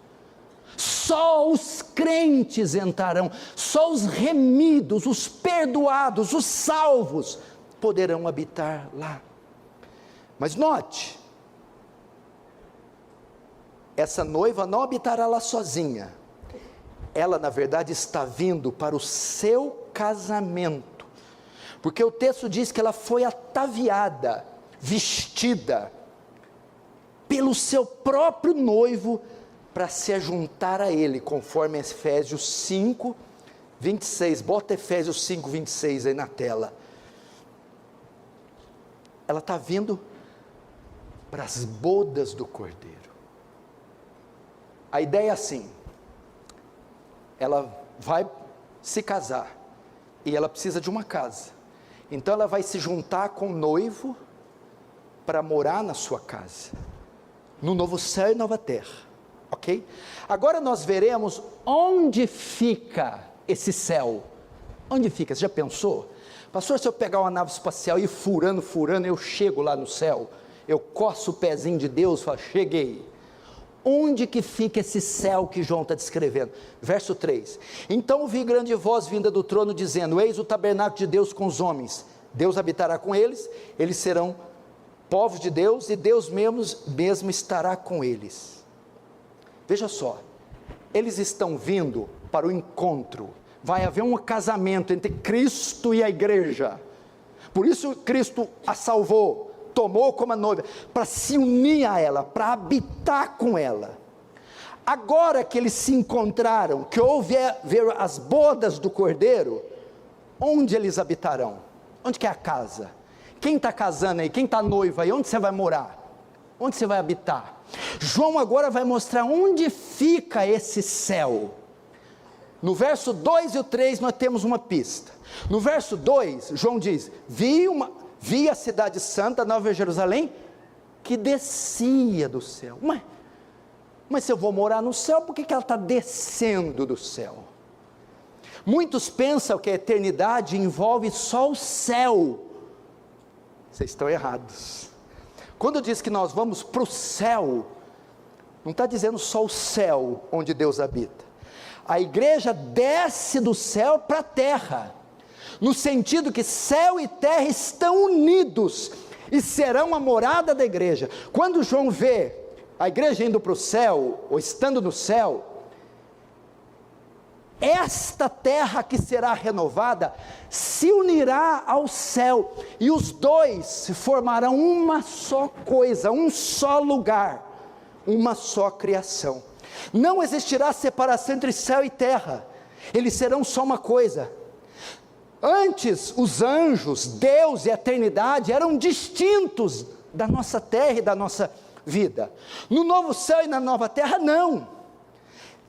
Só os crentes entrarão, só os remidos, os perdoados, os salvos poderão habitar lá. Mas note, essa noiva não habitará lá sozinha. Ela na verdade está vindo para o seu casamento, porque o texto diz que ela foi ataviada, vestida pelo seu próprio noivo, para se ajuntar a ele, conforme Efésios 5, 26, bota Efésios 5, 26 aí na tela. Ela está vindo para as bodas do Cordeiro. A ideia é assim, ela vai se casar, e ela precisa de uma casa, então ela vai se juntar com o noivo, para morar na sua casa, no novo céu e nova terra, ok? Agora nós veremos onde fica esse céu. Onde fica? Você já pensou? Pastor, se eu pegar uma nave espacial e ir furando, eu chego lá no céu, eu coço o pezinho de Deus e falo, cheguei. Onde que fica esse céu que João está descrevendo? Verso 3, então ouvi grande voz vinda do trono dizendo, eis o tabernáculo de Deus com os homens, Deus habitará com eles, eles serão povos de Deus e Deus mesmo estará com eles. Veja só, eles estão vindo para o encontro, vai haver um casamento entre Cristo e a igreja, por isso Cristo a salvou, tomou como a noiva, para se unir a ela, para habitar com ela. Agora que eles se encontraram, que houve as bodas do Cordeiro, onde eles habitarão? Onde que é a casa? Quem está casando aí? Quem está noiva aí? Onde você vai morar? Onde você vai habitar? João agora vai mostrar onde fica esse céu. No verso 2 e o 3 nós temos uma pista. No verso 2, João diz, vi a cidade santa, Nova Jerusalém, que descia do céu. Mas se eu vou morar no céu, por que ela está descendo do céu? Muitos pensam que a eternidade envolve só o céu. Vocês estão errados. Quando diz que nós vamos para o céu, não está dizendo só o céu onde Deus habita. A igreja desce do céu para a terra, no sentido que céu e terra estão unidos, e serão a morada da igreja. Quando João vê a igreja indo para o céu, ou estando no céu, esta terra que será renovada, se unirá ao céu, e os dois formarão uma só coisa, um só lugar, uma só criação. Não existirá separação entre céu e terra, eles serão só uma coisa. Antes, os anjos, Deus e a eternidade eram distintos da nossa terra e da nossa vida. No novo céu e na nova terra, não.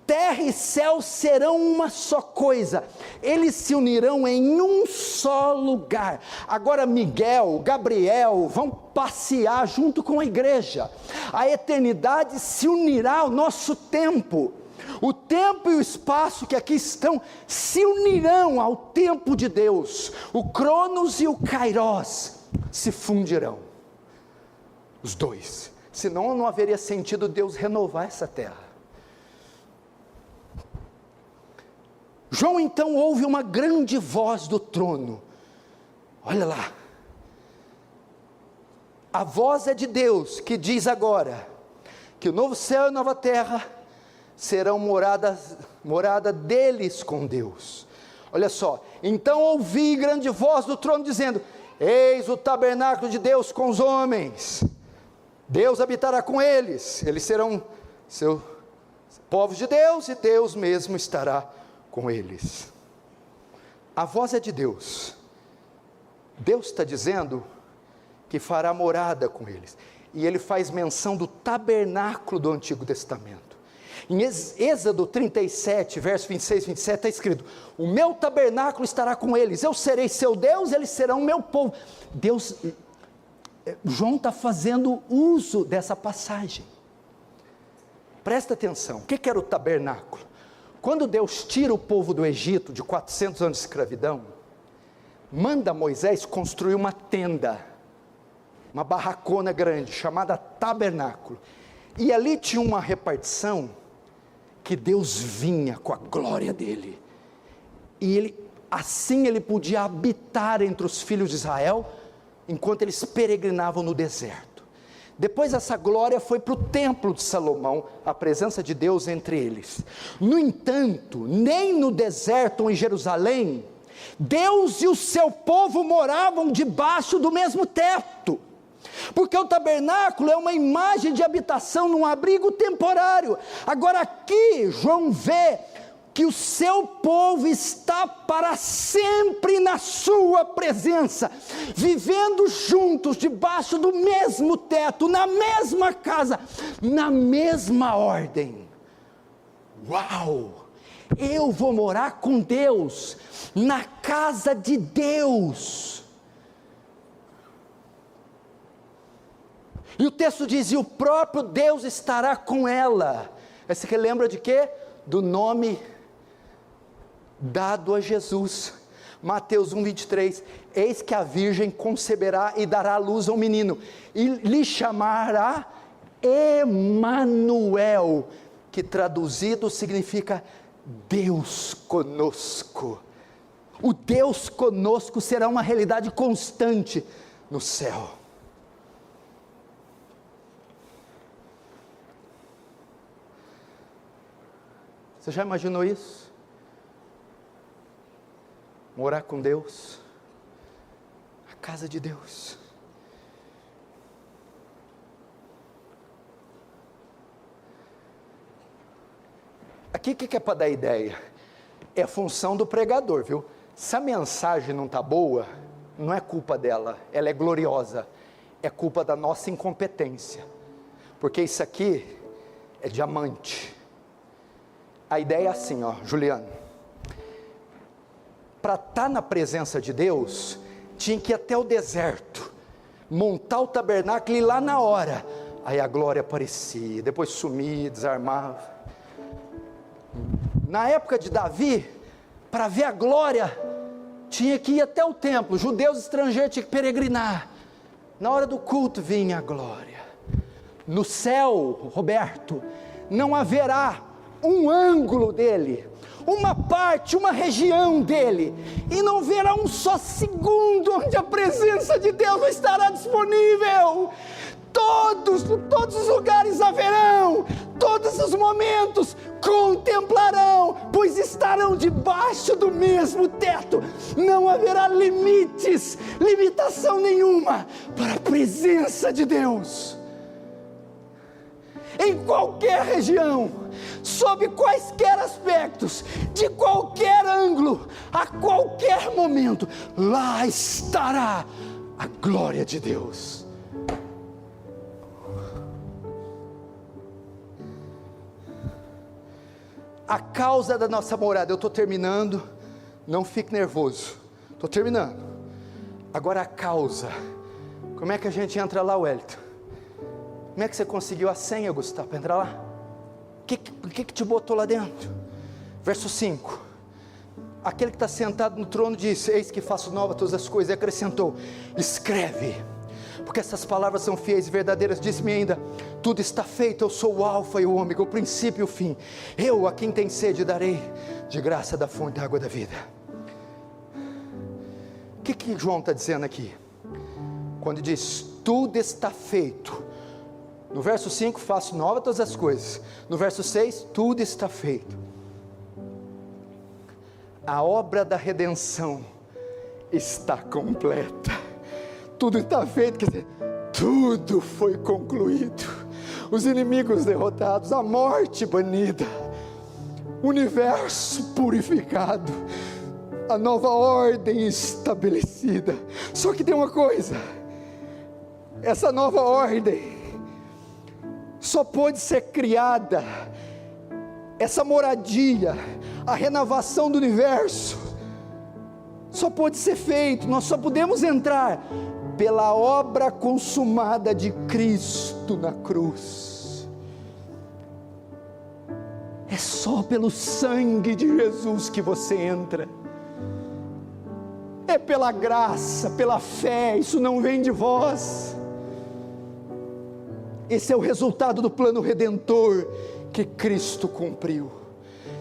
Terra e céu serão uma só coisa, eles se unirão em um só lugar. Agora Miguel, Gabriel vão passear junto com a igreja, a eternidade se unirá ao nosso tempo. O tempo e o espaço que aqui estão se unirão ao tempo de Deus. O Cronos e o Kairos se fundirão, os dois, senão não haveria sentido Deus renovar essa terra. João então ouve uma grande voz do trono, olha lá, a voz é de Deus, que diz agora, que o novo céu e a nova terra, serão morada deles com Deus. Olha só, então ouvi grande voz do trono dizendo, eis o tabernáculo de Deus com os homens, Deus habitará com eles, eles serão seus povos de Deus, e Deus mesmo estará com eles. A voz é de Deus, Deus está dizendo que fará morada com eles, e ele faz menção do tabernáculo do Antigo Testamento. Em Êxodo 37, verso 26 e 27 está escrito, o meu tabernáculo estará com eles, eu serei seu Deus, eles serão meu povo. João está fazendo uso dessa passagem, presta atenção. O que era o tabernáculo? Quando Deus tira o povo do Egito, de 400 anos de escravidão, manda Moisés construir uma tenda, uma barracona grande, chamada tabernáculo, e ali tinha uma repartição, que Deus vinha com a glória dele, e assim ele podia habitar entre os filhos de Israel, enquanto eles peregrinavam no deserto. Depois essa glória foi para o templo de Salomão, a presença de Deus entre eles. No entanto, nem no deserto ou em Jerusalém, Deus e o seu povo moravam debaixo do mesmo teto, porque o tabernáculo é uma imagem de habitação num abrigo temporário. Agora aqui João vê que o seu povo está para sempre na sua presença, vivendo juntos, debaixo do mesmo teto, na mesma casa, na mesma ordem. Uau! Eu vou morar com Deus, na casa de Deus. E o texto diz, e o próprio Deus estará com ela. Esse que lembra de quê? Do nome dado a Jesus, Mateus 1:23, eis que a virgem conceberá e dará à luz a um menino, e lhe chamará Emanuel, que traduzido significa Deus conosco. O Deus conosco será uma realidade constante no céu. Você já imaginou isso? Morar com Deus, a casa de Deus. Aqui o que é para dar ideia? É a função do pregador, viu? Se a mensagem não está boa, não é culpa dela, ela é gloriosa, é culpa da nossa incompetência, porque isso aqui é diamante. A ideia é assim, ó, Juliano, para estar na presença de Deus, tinha que ir até o deserto, montar o tabernáculo e ir lá na hora, aí a glória aparecia, depois sumia, desarmava. Na época de Davi, para ver a glória, tinha que ir até o templo, judeus estrangeiros tinham que peregrinar, na hora do culto vinha a glória. No céu, Roberto, não haverá um ângulo dele, uma parte, uma região dele, e não verá um só segundo onde a presença de Deus não estará disponível. Todos os lugares haverão, todos os momentos contemplarão, pois estarão debaixo do mesmo teto, não haverá limites, limitação nenhuma para a presença de Deus. Em qualquer região, sob quaisquer aspectos, de qualquer ângulo, a qualquer momento, lá estará a glória de Deus. A causa da nossa morada, eu estou terminando, não fique nervoso, estou terminando. Agora a causa, como é que a gente entra lá, Wellington? Como é que você conseguiu a senha, Gustavo, para entrar lá? O que te botou lá dentro? Verso 5, aquele que está sentado no trono disse, eis que faço nova todas as coisas, e acrescentou, escreve, porque essas palavras são fiéis e verdadeiras. Disse-me ainda, tudo está feito, eu sou o alfa e o ômega, o princípio e o fim, eu a quem tem sede darei de graça da fonte da água da vida. O que João está dizendo aqui? Quando diz, tudo está feito, no verso 5, faço nova todas as coisas, no verso 6, tudo está feito. A obra da redenção está completa, tudo está feito, quer dizer, tudo foi concluído, os inimigos derrotados, a morte banida, o universo purificado, a nova ordem estabelecida. Só que tem uma coisa, essa nova ordem só pode ser criada, essa moradia, a renovação do universo, só pode ser feito, nós só podemos entrar pela obra consumada de Cristo na cruz. É só pelo sangue de Jesus que você entra, é pela graça, pela fé, isso não vem de vós. Esse é o resultado do plano redentor que Cristo cumpriu.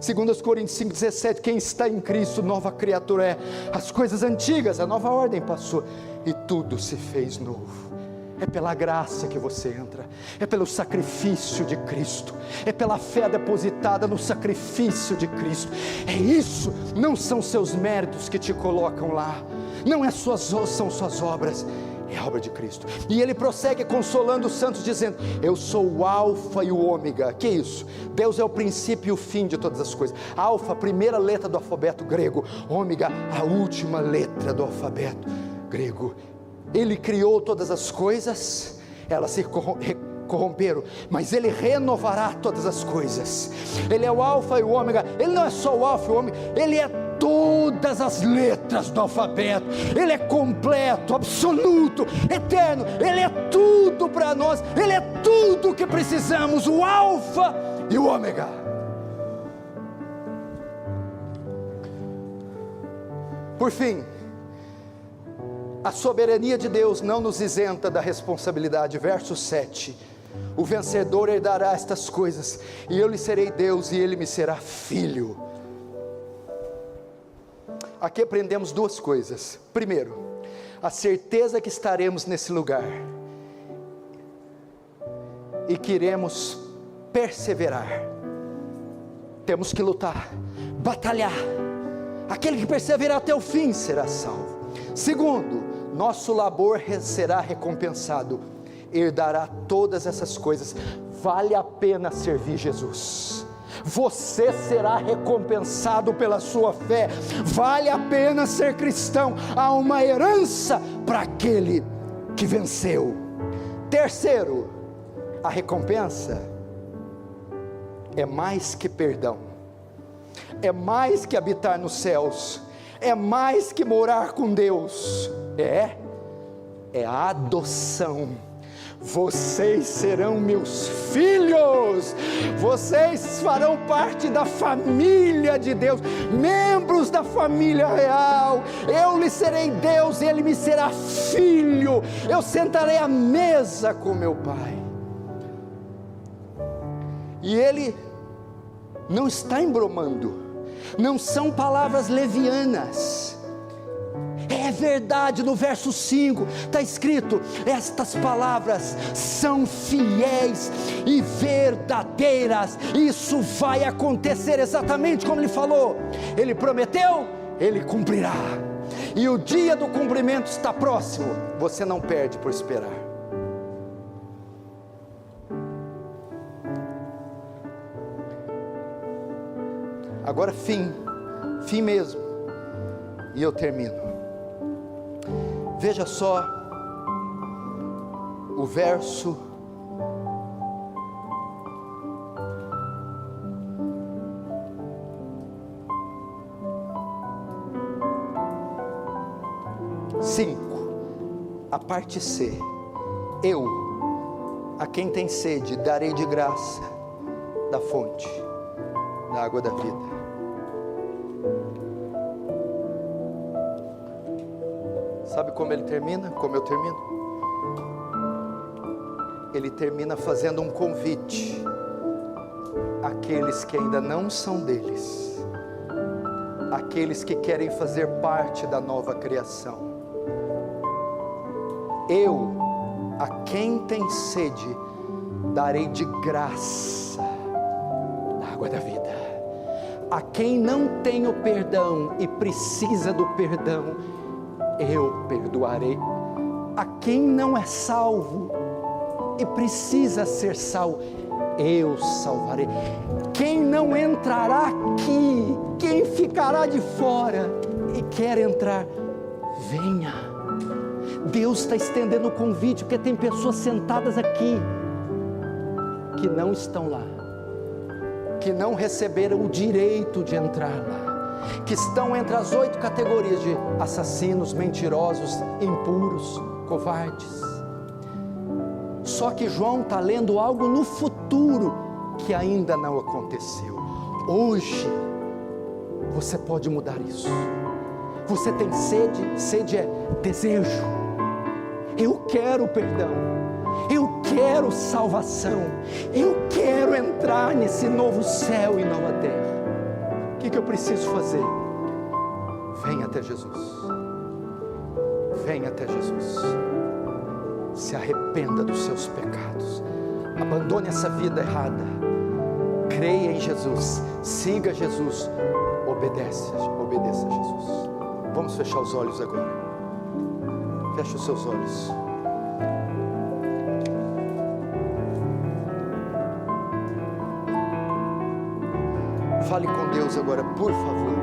2 Coríntios 5,17, quem está em Cristo, nova criatura é, as coisas antigas, a nova ordem passou, e tudo se fez novo. É pela graça que você entra, é pelo sacrifício de Cristo, é pela fé depositada no sacrifício de Cristo. É isso, não são seus méritos que te colocam lá, não é são suas obras, é a obra de Cristo. E ele prossegue consolando os santos dizendo, eu sou o alfa e o ômega. Que isso? Deus é o princípio e o fim de todas as coisas. Alfa, a primeira letra do alfabeto grego, ômega, a última letra do alfabeto grego. Ele criou todas as coisas, elas se corromperam, mas ele renovará todas as coisas. Ele é o alfa e o ômega. Ele não é só o alfa e o ômega, ele é todas as letras do alfabeto. Ele é completo, absoluto, eterno. Ele é tudo para nós. Ele é tudo que precisamos, o alfa e o ômega. Por fim, a soberania de Deus não nos isenta da responsabilidade. Verso 7: o vencedor herdará estas coisas, e eu lhe serei Deus, e ele me será filho. Aqui aprendemos duas coisas. Primeiro, a certeza que estaremos nesse lugar, e que iremos perseverar. Temos que lutar, batalhar. Aquele que perseverar até o fim será salvo. Segundo, nosso labor será recompensado, herdará todas essas coisas. Vale a pena servir Jesus. Você será recompensado pela sua fé. Vale a pena ser cristão. Há uma herança para aquele que venceu. Terceiro, a recompensa é mais que perdão, é mais que habitar nos céus, é mais que morar com Deus, é a adoção. Vocês serão meus filhos, vocês farão parte da família de Deus, membros da família real. Eu lhe serei Deus e ele me será filho. Eu sentarei à mesa com meu Pai. E ele não está embromando, não são palavras levianas. É verdade, no verso 5 está escrito: estas palavras são fiéis e verdadeiras. Isso vai acontecer exatamente como ele falou. Ele prometeu, ele cumprirá. E o dia do cumprimento está próximo. Você não perde por esperar. Agora fim mesmo, e eu termino. Veja só o verso 5, a parte C. Eu, a quem tem sede, darei de graça da fonte da água da vida. Sabe como ele termina? Como eu termino? Ele termina fazendo um convite àqueles que ainda não são deles, àqueles que querem fazer parte da nova criação. Eu, a quem tem sede, darei de graça da água da vida. A quem não tem o perdão e precisa do perdão, eu perdoarei. A quem não é salvo e precisa ser salvo, eu salvarei. Quem não entrará aqui, quem ficará de fora e quer entrar, venha. Deus está estendendo o convite, porque tem pessoas sentadas aqui que não estão lá, que não receberam o direito de entrar lá, que estão entre as 8 categorias de assassinos, mentirosos, impuros, covardes. Só que João está lendo algo no futuro que ainda não aconteceu. Hoje você pode mudar isso. Você tem sede? Sede é desejo. Eu quero perdão, eu quero salvação, eu quero entrar nesse novo céu e nova terra. O que eu preciso fazer? Venha até Jesus. Venha até Jesus. Se arrependa dos seus pecados. Abandone essa vida errada. Creia em Jesus. Siga Jesus. Obedeça a Jesus. Vamos fechar os olhos agora. Feche os seus olhos. Fale com Deus agora, por favor.